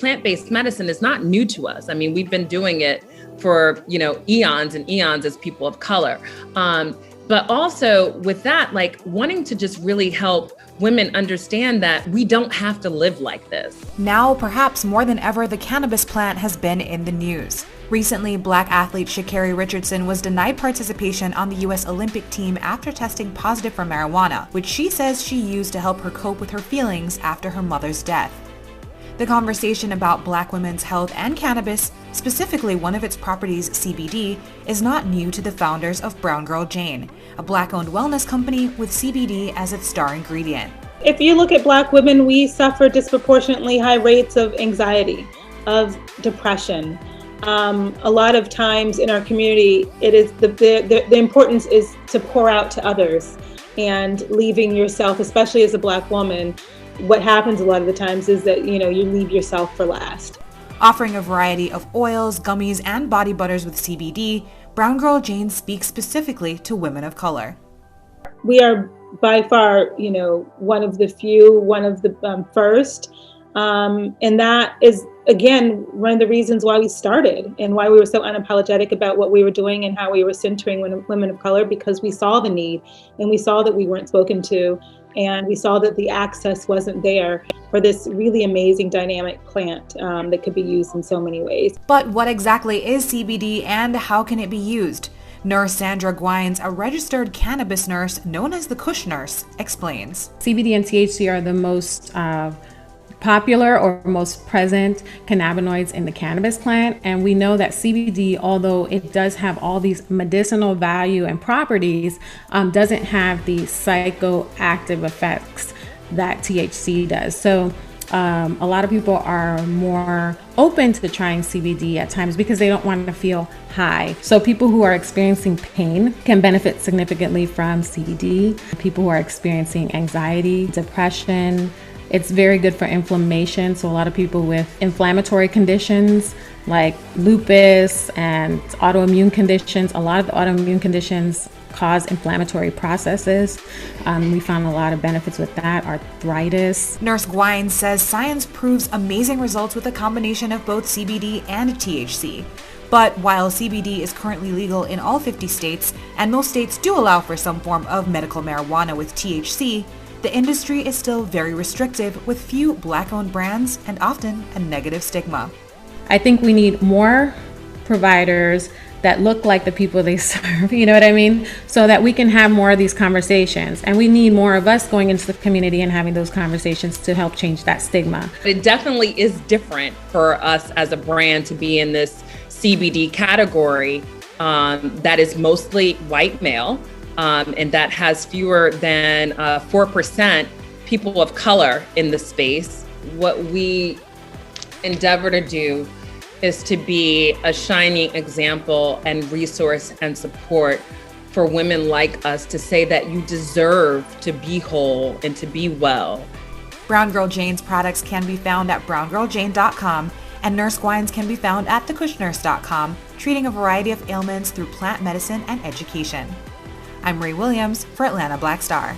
plant-based medicine is not new to us. I mean, we've been doing it for, eons and eons as people of color. But also with that, like wanting to just really help women understand that we don't have to live like this. Now, perhaps more than ever, the cannabis plant has been in the news. Recently, Black athlete Sha'Carri Richardson was denied participation on the U.S. Olympic team after testing positive for marijuana, which she says she used to help her cope with her feelings after her mother's death. The conversation about Black women's health and cannabis, specifically one of its properties, CBD, is not new to the founders of Brown Girl Jane, a Black-owned wellness company with CBD as its star ingredient. If you look at Black women, we suffer disproportionately high rates of anxiety, of depression. A lot of times in our community, it is the importance is to pour out to others, and leaving yourself, especially as a Black woman, what happens a lot of the times is that, you leave yourself for last. Offering a variety of oils, gummies, and body butters with CBD, Brown Girl Jane speaks specifically to women of color. We are by far, one of the few, one of the first. And that is, again, one of the reasons why we started and why we were so unapologetic about what we were doing and how we were centering women of color, because we saw the need and we saw that we weren't spoken to, and we saw that the access wasn't there for this really amazing dynamic plant that could be used in so many ways. But what exactly is CBD and how can it be used? Nurse Sandra Gwines, a registered cannabis nurse known as the Kush Nurse, explains. CBD and THC are the most popular or most present cannabinoids in the cannabis plant, and we know that CBD, although it does have all these medicinal value and properties, doesn't have the psychoactive effects that THC does. So a lot of people are more open to trying CBD at times because they don't want to feel high. So people who are experiencing pain can benefit significantly from CBD. People who are experiencing anxiety, depression. It's very good for inflammation. So a lot of people with inflammatory conditions like lupus and autoimmune conditions, a lot of the autoimmune conditions cause inflammatory processes. We found a lot of benefits with that, arthritis. Nurse Gwines says science proves amazing results with a combination of both CBD and THC. But while CBD is currently legal in all 50 states, and most states do allow for some form of medical marijuana with THC, the industry is still very restrictive with few Black-owned brands and often a negative stigma. I think we need more providers that look like the people they serve, you know what I mean? So that we can have more of these conversations. And we need more of us going into the community and having those conversations to help change that stigma. It definitely is different for us as a brand to be in this CBD category that is mostly white male. And that has fewer than 4% people of color in the space. What we endeavor to do is to be a shining example and resource and support for women like us to say that you deserve to be whole and to be well. Brown Girl Jane's products can be found at browngirljane.com, and Nurse Gwines can be found at thekushnurse.com, treating a variety of ailments through plant medicine and education. I'm Ray Williams for Atlanta Black Star.